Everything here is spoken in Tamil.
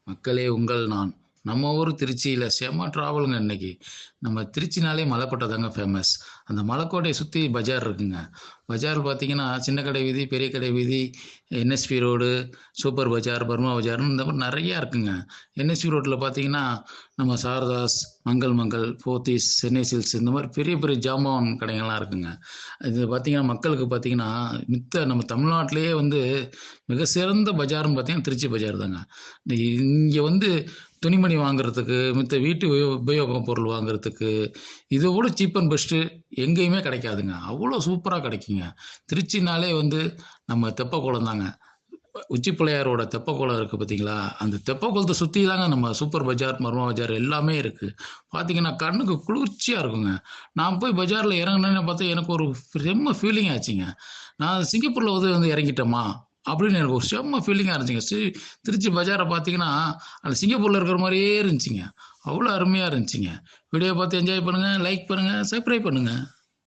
மக்களே உங்கள் நான். நம்ம ஊர் திருச்சியில செம்ம டிராவலுங்க இன்னைக்கு. நம்ம திருச்சினாலே மலைக்கோட்டை தாங்க ஃபேமஸ். அந்த மலைக்கோட்டைய சுத்தி பஜார் இருக்குங்க. பஜார் பார்த்தீங்கன்னா, சின்ன கடை வீதி, பெரிய கடை வீதி, என்எஸ்பி ரோடு, சூப்பர் பஜார், பர்மா பஜார்ன்னு இந்த மாரி நெறையா இருக்குங்க. என்எஸ்பி ரோட்ல பார்த்தீங்கன்னா, நம்ம சாரதாஸ், மங்கள் மங்கள், போத்தீஸ், சென்னை சில்க்ஸ் இந்த மாரி பெரிய பெரிய ஜாமான் கடைகள்லாம் இருக்குங்க. இது பார்த்தீங்கன்னா, மக்களுக்கு பார்த்தீங்கன்னா, நம்ம தமிழ்நாட்டிலேயே வந்து மிக சிறந்த பஜார்ன்னு பார்த்தீங்கன்னா, திருச்சி பஜார் தாங்க. இங்க வந்து துணிமணி வாங்குறதுக்கு, மித்த வீட்டு உபயோக பொருள் வாங்குறதுக்கு, இத விட சீப் அண்ட் பெஸ்ட்டு எங்கேயுமே கிடைக்காதுங்க. அவ்வளோ சூப்பரா கிடைக்குங்க. திருச்சினாலே வந்து நம்ம தெப்பக்குளம் தாங்க. உச்சி பிள்ளையாரோட தெப்பக்குளம் இருக்கு பார்த்தீங்களா? அந்த தெப்பக்குளத்த சுத்தி தாங்க நம்ம சூப்பர் பஜார், மர்மா பஜார் எல்லாமே இருக்கு. பார்த்தீங்கன்னா, கண்ணுக்கு குளிர்ச்சியா இருக்குங்க. நான் போய் பஜார்ல இறங்குனோனே பார்த்தா, எனக்கு ஒரு செம்ம ஃபீலிங் ஆச்சுங்க. நான் சிங்கப்பூர்ல வந்து இறங்கிட்டோமா? அப்படின்னு எனக்கு ஒரு செம்ம ஃபீலிங்கா இருந்துச்சுங்க. திருச்சி பஜார பார்த்தீங்கன்னா, அந்த சிங்கப்பூர்ல இருக்கிற மாரியே இருந்துச்சுங்க. அவ்வளோ அருமையா இருந்துச்சுங்க. வீடியோ பார்த்து என்ஜாய் பண்ணுங்க, லைக் பண்ணுங்க, சப்ஸ்கிரைப் பண்ணுங்க.